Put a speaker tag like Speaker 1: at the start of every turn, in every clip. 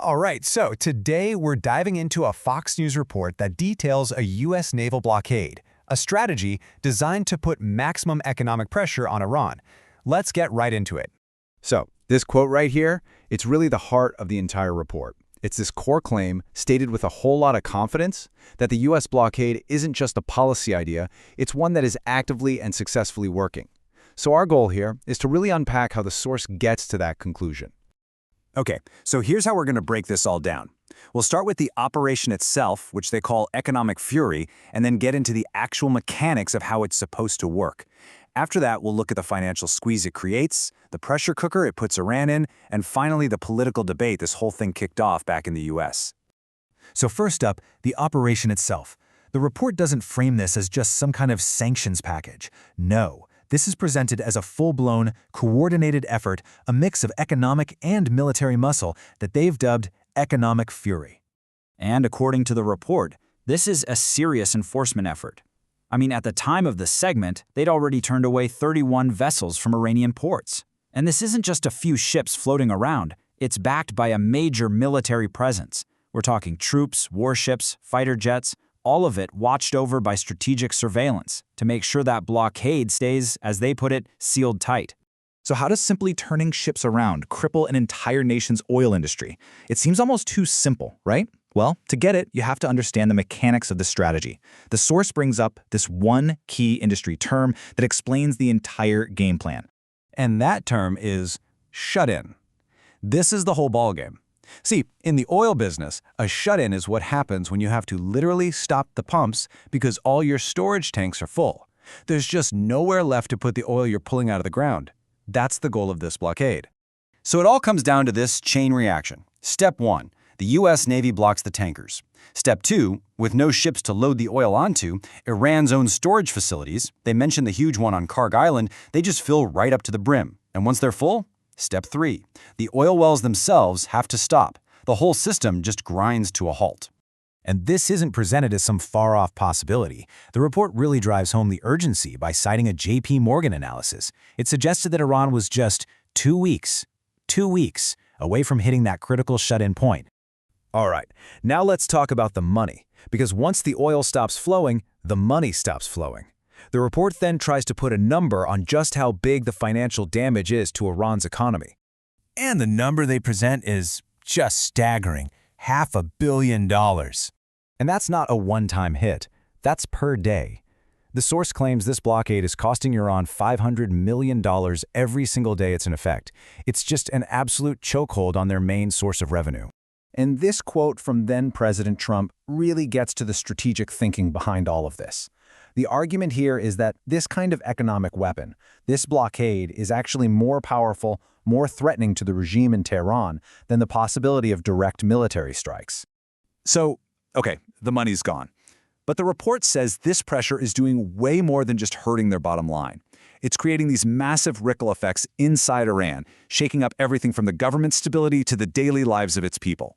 Speaker 1: All right, so today we're diving into a Fox News report that details a U.S. naval blockade, a strategy designed to put maximum economic pressure on Iran. Let's get right into it.
Speaker 2: So, this quote right here, it's really the heart of the entire report. It's this core claim, stated with a whole lot of confidence, that the U.S. blockade isn't just a policy idea, it's one that is actively and successfully working. So our goal here is to really unpack how the source gets to that conclusion.
Speaker 3: Okay, so here's how we're going to break this all down. We'll start with the operation itself, which they call economic fury, and then get into the actual mechanics of how it's supposed to work. After that, we'll look at the financial squeeze it creates, the pressure cooker it puts Iran in, and finally the political debate this whole thing kicked off back in the US.
Speaker 1: So first up, the operation itself. The report doesn't frame this as just some kind of sanctions package. No, this is presented as a full-blown, coordinated effort, a mix of economic and military muscle that they've dubbed economic fury.
Speaker 3: And according to the report, this is a serious enforcement effort. I mean, at the time of the segment, they'd already turned away 31 vessels from Iranian ports. And this isn't just a few ships floating around, it's backed by a major military presence. We're talking troops, warships, fighter jets, all of it watched over by strategic surveillance to make sure that blockade stays, as they put it, sealed tight.
Speaker 4: So how does simply turning ships around cripple an entire nation's oil industry? It seems almost too simple, right? Well, to get it, you have to understand the mechanics of the strategy. The source brings up this one key industry term that explains the entire game plan.
Speaker 1: And that term is shut-in. This is the whole ballgame. See, in the oil business, a shut-in is what happens when you have to literally stop the pumps because all your storage tanks are full. There's just nowhere left to put the oil you're pulling out of the ground. That's the goal of this blockade.
Speaker 3: So it all comes down to this chain reaction. Step 1. The U.S. Navy blocks the tankers. Step 2, with no ships to load the oil onto, Iran's own storage facilities, they mentioned the huge one on Karg Island, they just fill right up to the brim. And once they're full, Step 3, the oil wells themselves have to stop. The whole system just grinds to a halt.
Speaker 1: And this isn't presented as some far-off possibility. The report really drives home the urgency by citing a J.P. Morgan analysis. It suggested that Iran was just 2 weeks away from hitting that critical shut-in point. All right, now let's talk about the money, because once the oil stops flowing, the money stops flowing. The report then tries to put a number on just how big the financial damage is to Iran's economy. And the number they present is just staggering, $500 million. And that's not a one-time hit, that's per day. The source claims this blockade is costing Iran $500 million every single day it's in effect. It's just an absolute chokehold on their main source of revenue.
Speaker 4: And this quote from then-President Trump really gets to the strategic thinking behind all of this. The argument here is that this kind of economic weapon, this blockade, is actually more powerful, more threatening to the regime in Tehran than the possibility of direct military strikes.
Speaker 3: So, okay, the money's gone. But the report says this pressure is doing way more than just hurting their bottom line. It's creating these massive ripple effects inside Iran, shaking up everything from the government stability to the daily lives of its people.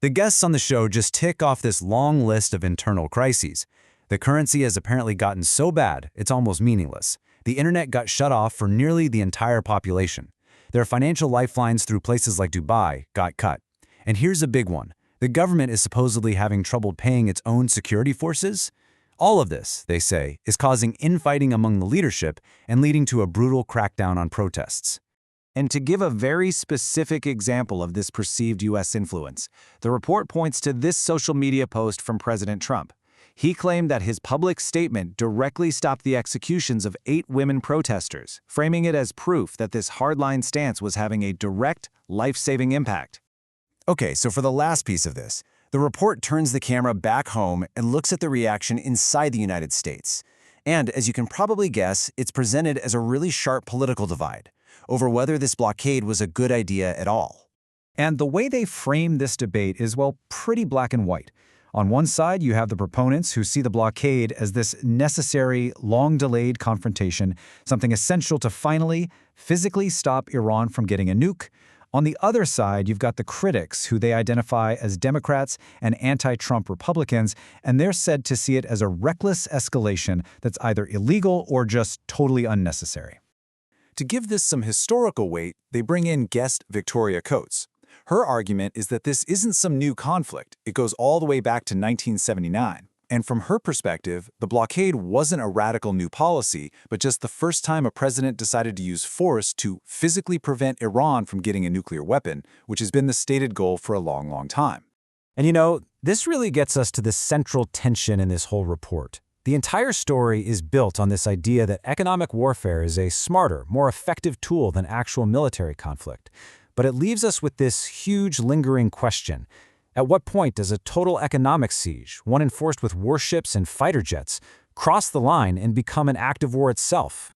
Speaker 1: The guests on the show just tick off this long list of internal crises. The currency has apparently gotten so bad, it's almost meaningless. The internet got shut off for nearly the entire population. Their financial lifelines through places like Dubai got cut. And here's a big one. The government is supposedly having trouble paying its own security forces. All of this, they say, is causing infighting among the leadership and leading to a brutal crackdown on protests.
Speaker 3: And to give a very specific example of this perceived U.S. influence, the report points to this social media post from President Trump. He claimed that his public statement directly stopped the executions of 8 women protesters, framing it as proof that this hardline stance was having a direct, life-saving impact. Okay, so for the last piece of this, the report turns the camera back home and looks at the reaction inside the United States. And as you can probably guess, it's presented as a really sharp political divide over whether this blockade was a good idea at all.
Speaker 1: And the way they frame this debate is, well, pretty black and white. On one side, you have the proponents who see the blockade as this necessary, long-delayed confrontation, something essential to finally, physically stop Iran from getting a nuke. On the other side, you've got the critics, who they identify as Democrats and anti-Trump Republicans, and they're said to see it as a reckless escalation that's either illegal or just totally unnecessary.
Speaker 3: To give this some historical weight, they bring in guest Victoria Coates. Her argument is that this isn't some new conflict. It goes all the way back to 1979. And from her perspective, the blockade wasn't a radical new policy, but just the first time a president decided to use force to physically prevent Iran from getting a nuclear weapon, which has been the stated goal for a long, long time.
Speaker 1: And you know, this really gets us to the central tension in this whole report. The entire story is built on this idea that economic warfare is a smarter, more effective tool than actual military conflict. But it leaves us with this huge lingering question. At what point does a total economic siege, one enforced with warships and fighter jets, cross the line and become an act of war itself?